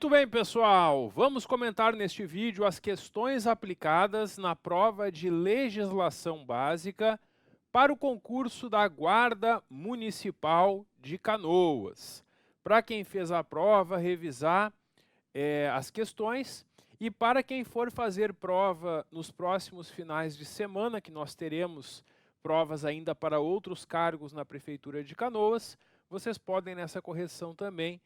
Muito bem, pessoal, vamos comentar neste vídeo as questões aplicadas na prova de legislação básica para o concurso da Guarda Municipal de Canoas. Para quem fez a prova, revisar as questões, e para quem for fazer prova nos próximos finais de semana, que nós teremos provas ainda para outros cargos na Prefeitura de Canoas, vocês podem nessa correção também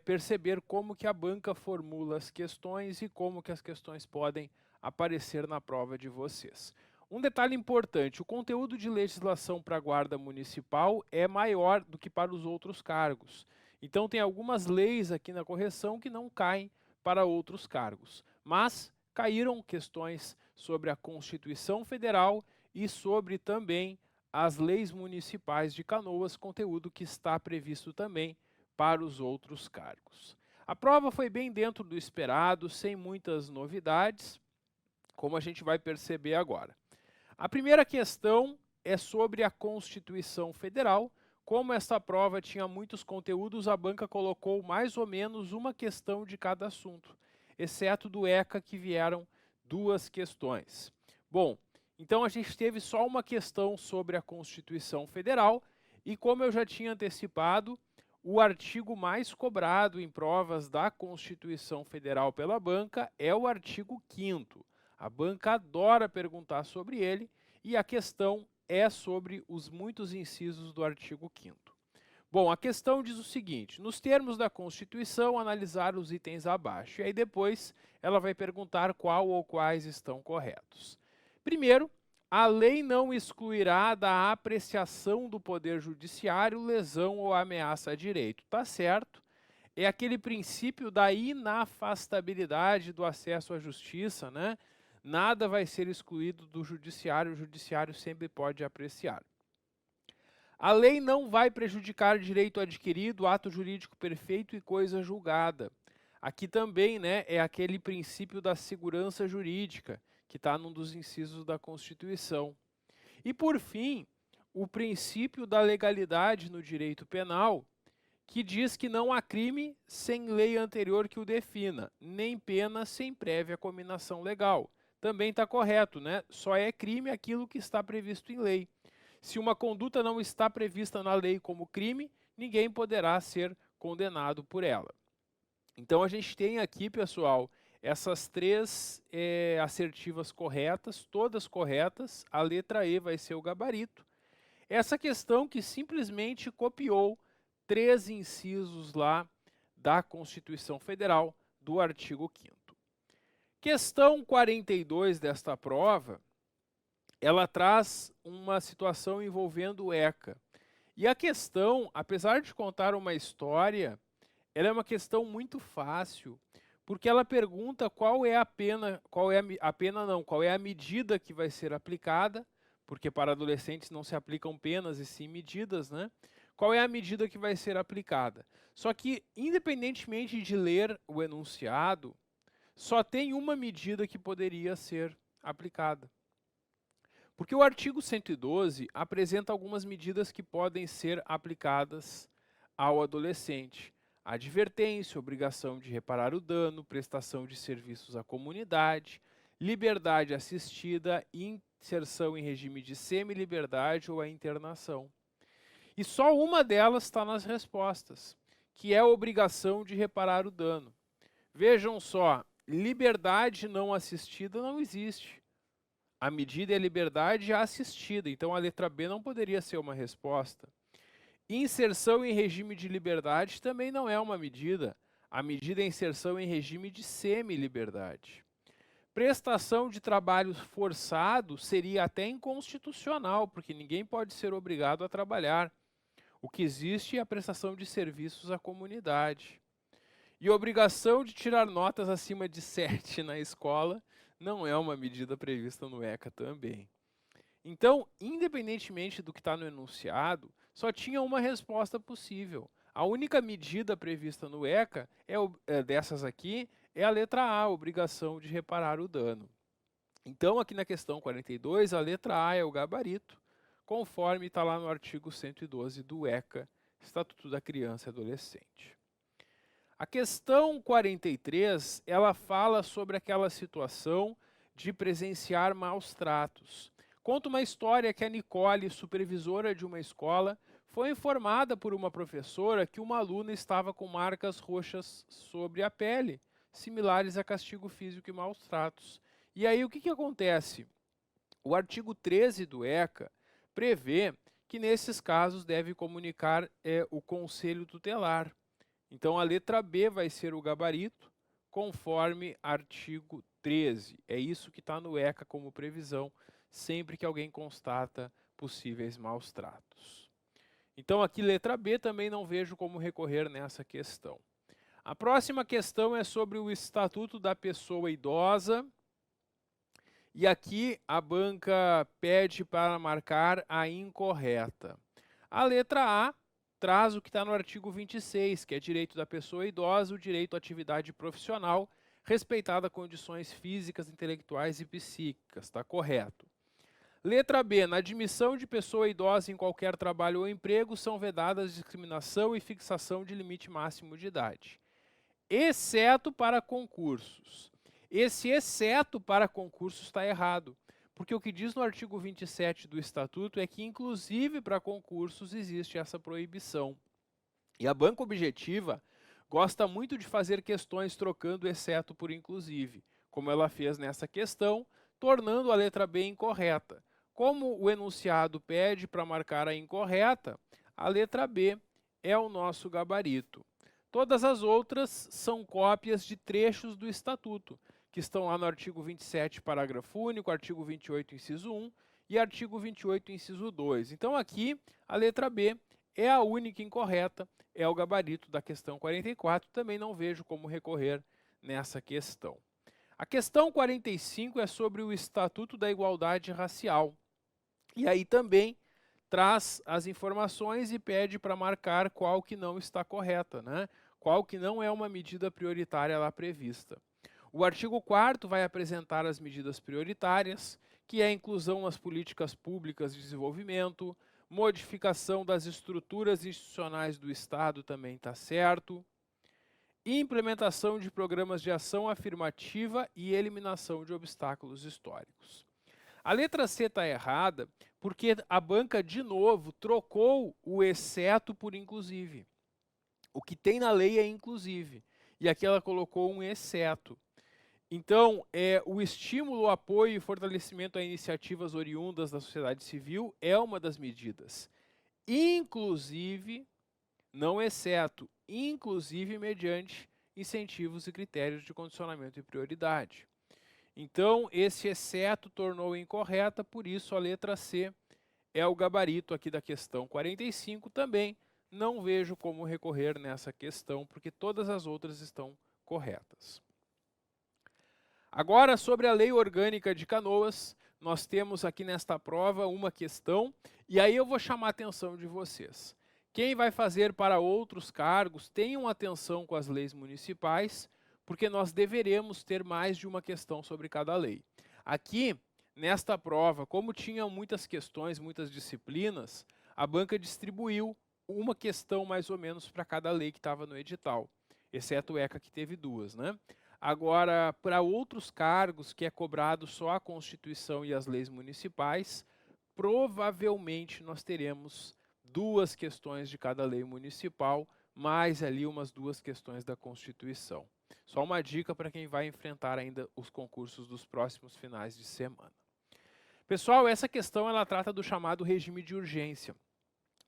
perceber como que a banca formula as questões e como que as questões podem aparecer na prova de vocês. Um detalhe importante, o conteúdo de legislação para a Guarda Municipal é maior do que para os outros cargos. Então tem algumas leis aqui na correção que não caem para outros cargos, mas caíram questões sobre a Constituição Federal e sobre também as leis municipais de Canoas, conteúdo que está previsto também para os outros cargos. A prova foi bem dentro do esperado, sem muitas novidades, como a gente vai perceber agora. A primeira questão é sobre a Constituição Federal. Como esta prova tinha muitos conteúdos, a banca colocou mais ou menos uma questão de cada assunto, exceto do ECA, que vieram duas questões. Bom, então a gente teve só uma questão sobre a Constituição Federal, e como eu já tinha antecipado, o artigo mais cobrado em provas da Constituição Federal pela banca é o artigo 5º. A banca adora perguntar sobre ele e a questão é sobre os muitos incisos do artigo 5º. Bom, a questão diz o seguinte: nos termos da Constituição, analisar os itens abaixo. E aí depois ela vai perguntar qual ou quais estão corretos. Primeiro, a lei não excluirá da apreciação do Poder Judiciário lesão ou ameaça a direito. Tá certo? É aquele princípio da inafastabilidade do acesso à justiça, né? Nada vai ser excluído do judiciário, o judiciário sempre pode apreciar. A lei não vai prejudicar direito adquirido, ato jurídico perfeito e coisa julgada. Aqui também, né, é aquele princípio da segurança jurídica, que está num dos incisos da Constituição. E, por fim, o princípio da legalidade no direito penal, que diz que não há crime sem lei anterior que o defina, nem pena sem prévia cominação legal. Também está correto, né? Só é crime aquilo que está previsto em lei. Se uma conduta não está prevista na lei como crime, ninguém poderá ser condenado por ela. Então a gente tem aqui, pessoal, essas três assertivas corretas, todas corretas. A letra E vai ser o gabarito. Essa questão que simplesmente copiou 3 incisos lá da Constituição Federal, do artigo 5º. Questão 42 desta prova, ela traz uma situação envolvendo o ECA. E a questão, apesar de contar uma história, ela é uma questão muito fácil, porque ela pergunta qual é a pena, qual é a medida que vai ser aplicada, porque para adolescentes não se aplicam penas e sim medidas, né? Qual é a medida que vai ser aplicada? Só que, independentemente de ler o enunciado, só tem uma medida que poderia ser aplicada. Porque o artigo 112 apresenta algumas medidas que podem ser aplicadas ao adolescente. Advertência, obrigação de reparar o dano, prestação de serviços à comunidade, liberdade assistida, inserção em regime de semi-liberdade ou a internação. E só uma delas está nas respostas, que é a obrigação de reparar o dano. Vejam só, liberdade não assistida não existe. A medida é liberdade assistida, então a letra B não poderia ser uma resposta. Inserção em regime de liberdade também não é uma medida. A medida é inserção em regime de semi-liberdade. Prestação de trabalho forçado seria até inconstitucional, porque ninguém pode ser obrigado a trabalhar. O que existe é a prestação de serviços à comunidade. E obrigação de tirar notas acima de 7 na escola não é uma medida prevista no ECA também. Então, independentemente do que está no enunciado, só tinha uma resposta possível. A única medida prevista no ECA, dessas aqui, é a letra A, obrigação de reparar o dano. Então, aqui na questão 42, a letra A é o gabarito, conforme está lá no artigo 112 do ECA, Estatuto da Criança e Adolescente. A questão 43, ela fala sobre aquela situação de presenciar maus tratos. Conta uma história que a Nicole, supervisora de uma escola, foi informada por uma professora que uma aluna estava com marcas roxas sobre a pele, similares a castigo físico e maus tratos. E aí o que acontece? O artigo 13 do ECA prevê que nesses casos deve comunicar o conselho tutelar. Então a letra B vai ser o gabarito, conforme artigo 13. É isso que está no ECA como previsão, sempre que alguém constata possíveis maus tratos. Então aqui letra B também não vejo como recorrer nessa questão. A próxima questão é sobre o Estatuto da Pessoa Idosa. E aqui a banca pede para marcar a incorreta. A letra A traz o que está no artigo 26, que é direito da pessoa idosa, o direito à atividade profissional, respeitada condições físicas, intelectuais e psíquicas. Está correto. Letra B. Na admissão de pessoa idosa em qualquer trabalho ou emprego, são vedadas discriminação e fixação de limite máximo de idade, exceto para concursos. Esse exceto para concursos está errado, porque o que diz no artigo 27 do Estatuto é que, inclusive para concursos, existe essa proibição. E a banca objetiva gosta muito de fazer questões trocando exceto por inclusive, como ela fez nessa questão, tornando a letra B incorreta. Como o enunciado pede para marcar a incorreta, a letra B é o nosso gabarito. Todas as outras são cópias de trechos do Estatuto, que estão lá no artigo 27, parágrafo único, artigo 28, inciso 1 e artigo 28, inciso 2. Então aqui, a letra B é a única incorreta, é o gabarito da questão 44, também não vejo como recorrer nessa questão. A questão 45 é sobre o Estatuto da Igualdade Racial. E aí também traz as informações e pede para marcar qual que não está correta, né? Qual que não é uma medida prioritária lá prevista. O artigo 4º vai apresentar as medidas prioritárias, que é a inclusão nas políticas públicas de desenvolvimento, modificação das estruturas institucionais do Estado também está certo, implementação de programas de ação afirmativa e eliminação de obstáculos históricos. A letra C está errada porque a banca, de novo, trocou o exceto por inclusive. O que tem na lei é inclusive, e aqui ela colocou um exceto. Então, o estímulo, o apoio e fortalecimento a iniciativas oriundas da sociedade civil é uma das medidas. Inclusive, não exceto, inclusive mediante incentivos e critérios de condicionamento e prioridade. Então, esse exceto tornou incorreta, por isso a letra C é o gabarito aqui da questão 45. Também não vejo como recorrer nessa questão, porque todas as outras estão corretas. Agora, sobre a Lei Orgânica de Canoas, nós temos aqui nesta prova uma questão, e aí eu vou chamar a atenção de vocês. Quem vai fazer para outros cargos, tenham atenção com as leis municipais, porque nós deveremos ter mais de uma questão sobre cada lei. Aqui, nesta prova, como tinham muitas questões, muitas disciplinas, a banca distribuiu uma questão mais ou menos para cada lei que estava no edital, exceto o ECA, que teve duas, né? Agora, para outros cargos que é cobrado só a Constituição e as leis municipais, provavelmente nós teremos duas questões de cada lei municipal, mais ali umas duas questões da Constituição. Só uma dica para quem vai enfrentar ainda os concursos dos próximos finais de semana. Pessoal, essa questão ela trata do chamado regime de urgência.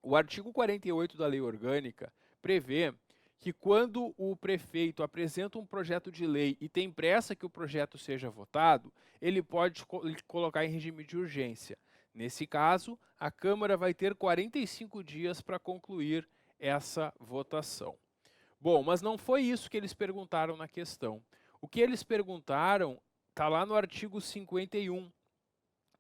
O artigo 48 da Lei Orgânica prevê que quando o prefeito apresenta um projeto de lei e tem pressa que o projeto seja votado, ele pode colocar em regime de urgência. Nesse caso, a Câmara vai ter 45 dias para concluir essa votação. Bom, mas não foi isso que eles perguntaram na questão. O que eles perguntaram está lá no artigo 51,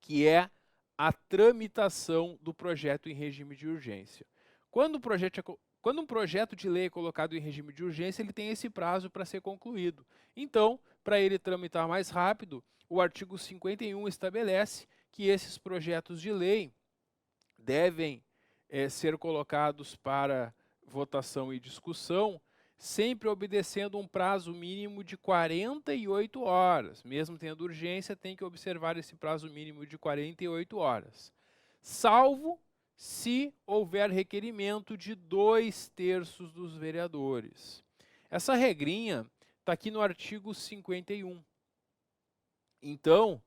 que é a tramitação do projeto em regime de urgência. Quando um projeto de lei é colocado em regime de urgência, ele tem esse prazo para ser concluído. Então, para ele tramitar mais rápido, o artigo 51 estabelece que esses projetos de lei devem ser colocados para votação e discussão sempre obedecendo um prazo mínimo de 48 horas. Mesmo tendo urgência, tem que observar esse prazo mínimo de 48 horas. Salvo se houver requerimento de 2/3 dos vereadores. Essa regrinha está aqui no artigo 51. Então,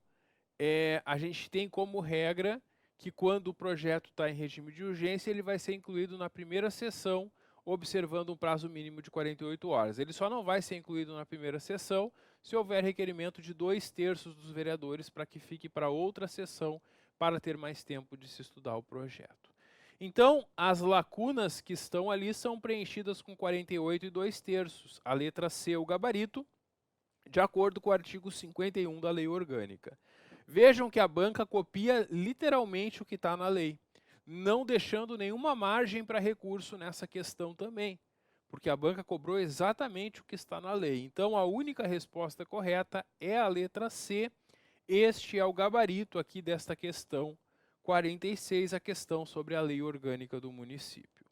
a gente tem como regra que quando o projeto está em regime de urgência, ele vai ser incluído na primeira sessão, observando um prazo mínimo de 48 horas. Ele só não vai ser incluído na primeira sessão se houver requerimento de 2/3 dos vereadores para que fique para outra sessão, para ter mais tempo de se estudar o projeto. Então, as lacunas que estão ali são preenchidas com 48 e 2/3. A letra C, o gabarito, de acordo com o artigo 51 da Lei Orgânica. Vejam que a banca copia literalmente o que está na lei, não deixando nenhuma margem para recurso nessa questão também, porque a banca cobrou exatamente o que está na lei. Então, a única resposta correta é a letra C. Este é o gabarito aqui desta questão 46, a questão sobre a lei orgânica do município.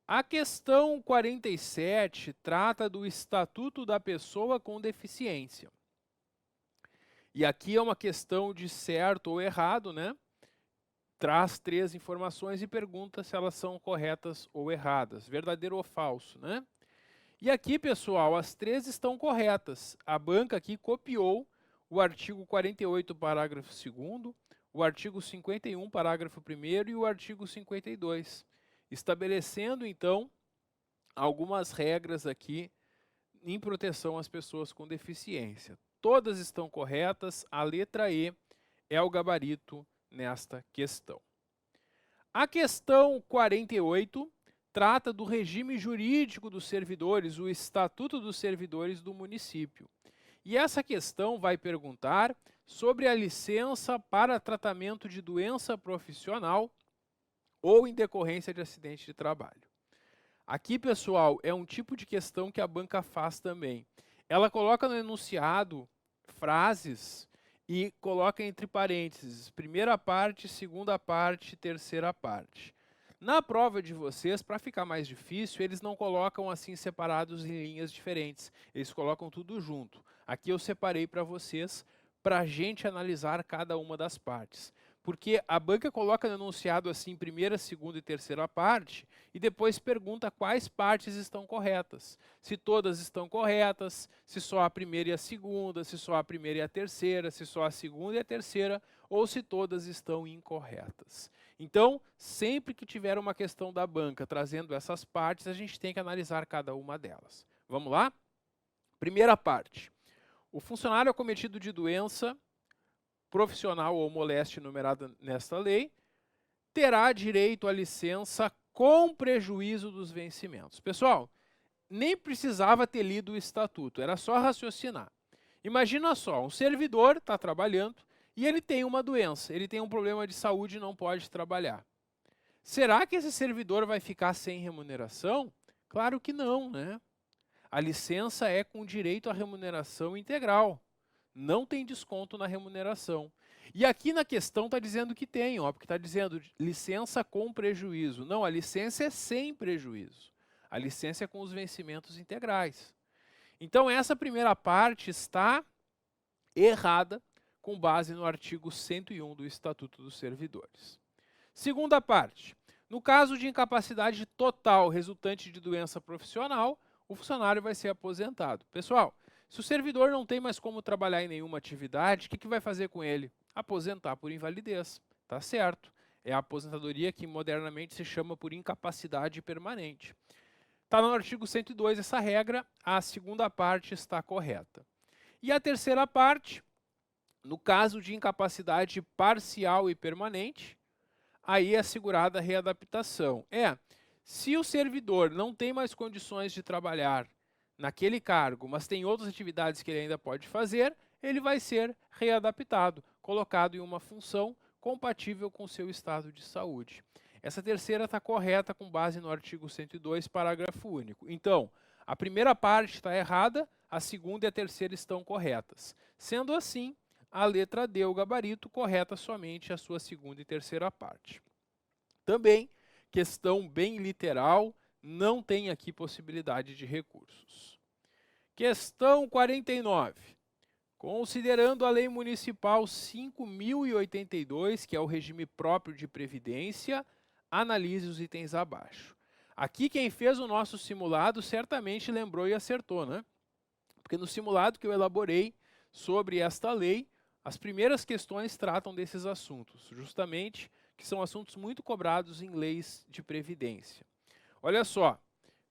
A questão 47 trata do Estatuto da Pessoa com Deficiência. E aqui é uma questão de certo ou errado, né? Traz 3 informações e pergunta se elas são corretas ou erradas, verdadeiro ou falso, né? E aqui, pessoal, as 3 estão corretas. A banca aqui copiou o artigo 48, parágrafo 2º, o artigo 51, parágrafo 1º e o artigo 52, estabelecendo, então, algumas regras aqui em proteção às pessoas com deficiência. Todas estão corretas, a letra E é o gabarito nesta questão. A questão 48 trata do regime jurídico dos servidores, o Estatuto dos Servidores do município. E essa questão vai perguntar sobre a licença para tratamento de doença profissional ou em decorrência de acidente de trabalho. Aqui, pessoal, é um tipo de questão que a banca faz também. Ela coloca no enunciado frases e coloca entre parênteses, primeira parte, segunda parte, terceira parte. Na prova de vocês, para ficar mais difícil, eles não colocam assim separados em linhas diferentes, eles colocam tudo junto. Aqui eu separei para vocês, para a gente analisar cada uma das partes. Porque a banca coloca no enunciado assim, primeira, segunda e terceira parte, e depois pergunta quais partes estão corretas. Se todas estão corretas, se só a primeira e a segunda, se só a primeira e a terceira, se só a segunda e a terceira, ou se todas estão incorretas. Então, sempre que tiver uma questão da banca trazendo essas partes, a gente tem que analisar cada uma delas. Vamos lá? Primeira parte. O funcionário acometido de doença profissional ou moléstia enumerada nesta lei, terá direito à licença com prejuízo dos vencimentos. Pessoal, nem precisava ter lido o estatuto, era só raciocinar. Imagina só, um servidor está trabalhando e ele tem uma doença, ele tem um problema de saúde e não pode trabalhar. Será que esse servidor vai ficar sem remuneração? Claro que não, né? A licença é com direito à remuneração integral. Não tem desconto na remuneração. E aqui na questão está dizendo que tem, ó, porque está dizendo licença com prejuízo. Não, a licença é sem prejuízo. A licença é com os vencimentos integrais. Então essa primeira parte está errada com base no artigo 101 do Estatuto dos Servidores. Segunda parte. No caso de incapacidade total resultante de doença profissional, o funcionário vai ser aposentado. Pessoal, se o servidor não tem mais como trabalhar em nenhuma atividade, o que vai fazer com ele? Aposentar por invalidez. Tá certo. É a aposentadoria que modernamente se chama por incapacidade permanente. Está no artigo 102 essa regra, a segunda parte está correta. E a terceira parte, no caso de incapacidade parcial e permanente, aí é assegurada a readaptação. Se o servidor não tem mais condições de trabalhar naquele cargo, mas tem outras atividades que ele ainda pode fazer, ele vai ser readaptado, colocado em uma função compatível com o seu estado de saúde. Essa terceira está correta com base no artigo 102, parágrafo único. Então, a primeira parte está errada, a segunda e a terceira estão corretas. Sendo assim, a letra D, o gabarito, correta somente a sua segunda e terceira parte. Também, questão bem literal, não tem aqui possibilidade de recursos. Questão 49. Considerando a Lei Municipal 5.082, que é o regime próprio de previdência, analise os itens abaixo. Aqui quem fez o nosso simulado certamente lembrou e acertou, né? Porque no simulado que eu elaborei sobre esta lei, as primeiras questões tratam desses assuntos, justamente que são assuntos muito cobrados em leis de previdência. Olha só,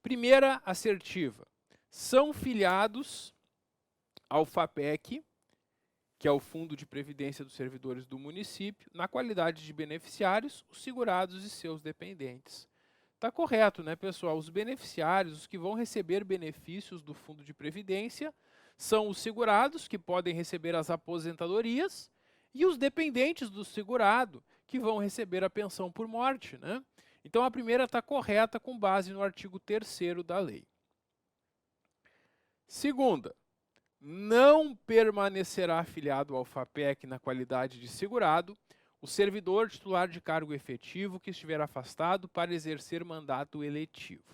primeira assertiva, são filiados ao FAPEC, que é o Fundo de Previdência dos Servidores do Município, na qualidade de beneficiários, os segurados e seus dependentes. Está correto, né, pessoal? Os beneficiários, os que vão receber benefícios do Fundo de Previdência, são os segurados, que podem receber as aposentadorias, e os dependentes do segurado, que vão receber a pensão por morte, né? Então, a primeira está correta com base no artigo 3º da lei. Segunda, não permanecerá afiliado ao FAPEC na qualidade de segurado o servidor titular de cargo efetivo que estiver afastado para exercer mandato eletivo.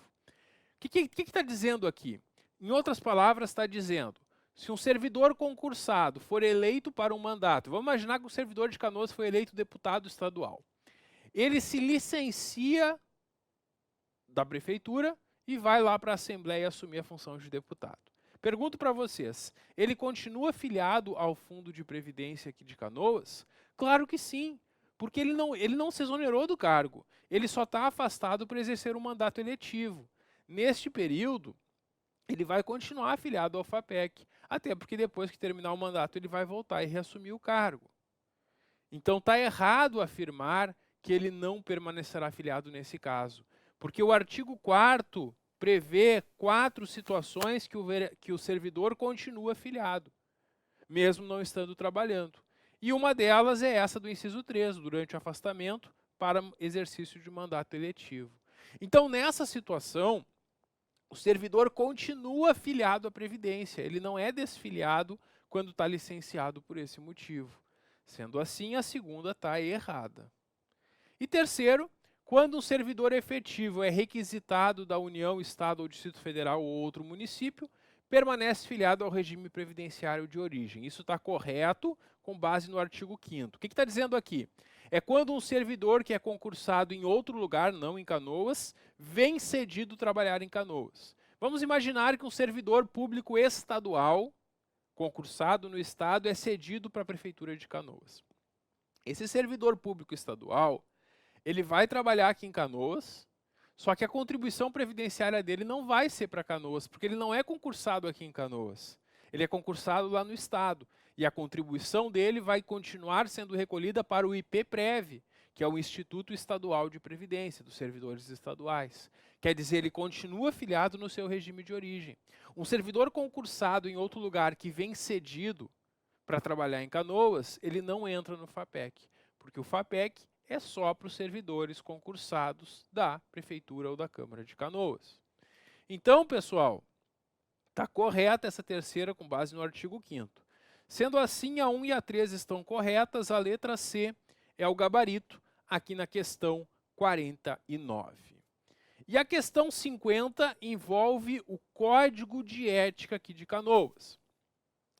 O que está dizendo aqui? Em outras palavras, está dizendo, se um servidor concursado for eleito para um mandato, vamos imaginar que o servidor de Canoas foi eleito deputado estadual. Ele se licencia da prefeitura e vai lá para a Assembleia assumir a função de deputado. Pergunto para vocês, ele continua filiado ao Fundo de Previdência aqui de Canoas? Claro que sim, porque ele não se exonerou do cargo, ele só está afastado para exercer um mandato eletivo. Neste período, ele vai continuar afiliado ao FAPEC, até porque depois que terminar o mandato ele vai voltar e reassumir o cargo. Então está errado afirmar que ele não permanecerá afiliado nesse caso, porque o artigo 4º prevê 4 situações que o servidor continua afiliado, mesmo não estando trabalhando. E uma delas é essa do inciso 3, durante o afastamento para exercício de mandato eletivo. Então, nessa situação, o servidor continua afiliado à Previdência, ele não é desfiliado quando está licenciado por esse motivo. Sendo assim, a segunda está errada. E terceiro, quando um servidor efetivo é requisitado da União, Estado ou Distrito Federal ou outro município, permanece filiado ao regime previdenciário de origem. Isso está correto com base no artigo 5º. O que está dizendo aqui? É quando um servidor que é concursado em outro lugar, não em Canoas, vem cedido trabalhar em Canoas. Vamos imaginar que um servidor público estadual, concursado no Estado, é cedido para a Prefeitura de Canoas. Esse servidor público estadual, ele vai trabalhar aqui em Canoas, só que a contribuição previdenciária dele não vai ser para Canoas, porque ele não é concursado aqui em Canoas. Ele é concursado lá no Estado. E a contribuição dele vai continuar sendo recolhida para o IPPrev, que é o Instituto Estadual de Previdência dos Servidores Estaduais. Quer dizer, ele continua afiliado no seu regime de origem. Um servidor concursado em outro lugar que vem cedido para trabalhar em Canoas, ele não entra no FAPEC, porque o FAPEC é só para os servidores concursados da Prefeitura ou da Câmara de Canoas. Então, pessoal, está correta essa terceira com base no artigo 5º. Sendo assim, a 1 e a 3 estão corretas, a letra C é o gabarito, aqui na questão 49. E a questão 50 envolve o Código de Ética aqui de Canoas.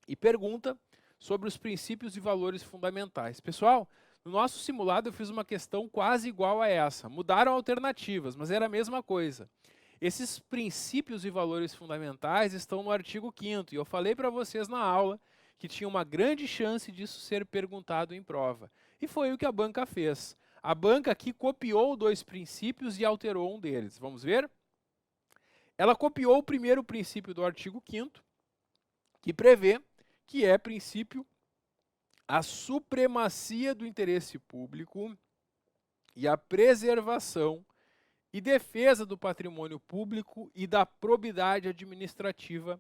E pergunta sobre os princípios e valores fundamentais. Pessoal, no nosso simulado eu fiz uma questão quase igual a essa. Mudaram alternativas, mas era a mesma coisa. Esses princípios e valores fundamentais estão no artigo 5º. E eu falei para vocês na aula que tinha uma grande chance disso ser perguntado em prova. E foi o que a banca fez. A banca aqui copiou 2 princípios e alterou um deles. Vamos ver? Ela copiou o primeiro princípio do artigo 5º, que prevê que é princípio a supremacia do interesse público e a preservação e defesa do patrimônio público e da probidade administrativa,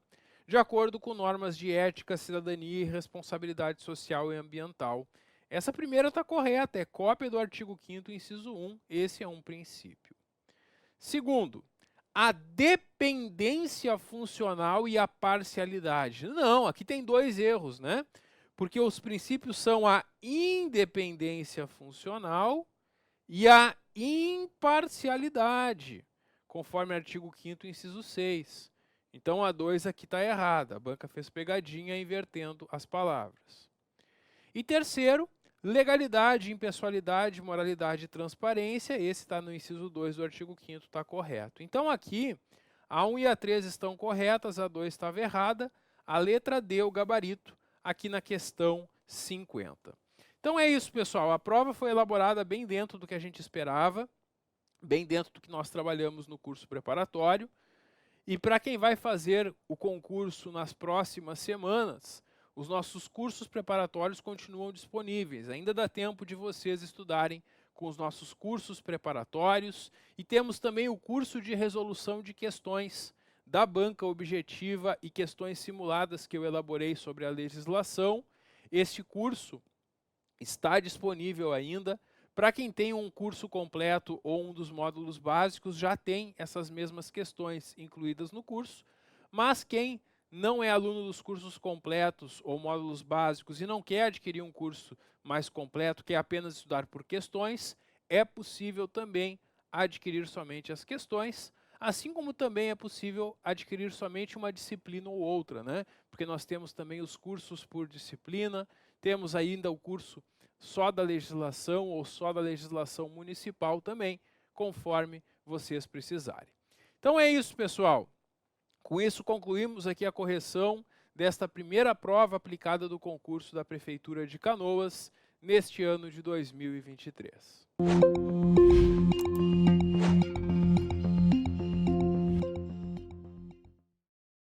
de acordo com normas de ética, cidadania e responsabilidade social e ambiental. Essa primeira está correta, é cópia do artigo 5º, inciso 1, esse é um princípio. Segundo, a dependência funcional e a parcialidade. Não, aqui tem 2 erros, né? Porque os princípios são a independência funcional e a imparcialidade. conforme artigo 5º, inciso 6. Então a 2 aqui está errada, a banca fez pegadinha invertendo as palavras. E terceiro, legalidade, impessoalidade, moralidade e transparência, esse está no inciso 2 do artigo 5º, está correto. Então aqui, a 1 e a 3 estão corretas, a 2 estava errada, a letra D, o gabarito, aqui na questão 50. Então é isso, pessoal, a prova foi elaborada bem dentro do que a gente esperava, bem dentro do que nós trabalhamos no curso preparatório. E para quem vai fazer o concurso nas próximas semanas, os nossos cursos preparatórios continuam disponíveis. Ainda dá tempo de vocês estudarem com os nossos cursos preparatórios. E temos também o curso de resolução de questões da banca objetiva e questões simuladas que eu elaborei sobre a legislação. Este curso está disponível ainda. Para quem tem um curso completo ou um dos módulos básicos, já tem essas mesmas questões incluídas no curso, mas quem não é aluno dos cursos completos ou módulos básicos e não quer adquirir um curso mais completo, quer apenas estudar por questões, é possível também adquirir somente as questões, assim como também é possível adquirir somente uma disciplina ou outra, né? Porque nós temos também os cursos por disciplina, temos ainda o curso só da legislação ou só da legislação municipal também, conforme vocês precisarem. Então é isso, pessoal. Com isso concluímos aqui a correção desta primeira prova aplicada do concurso da Prefeitura de Canoas neste ano de 2023.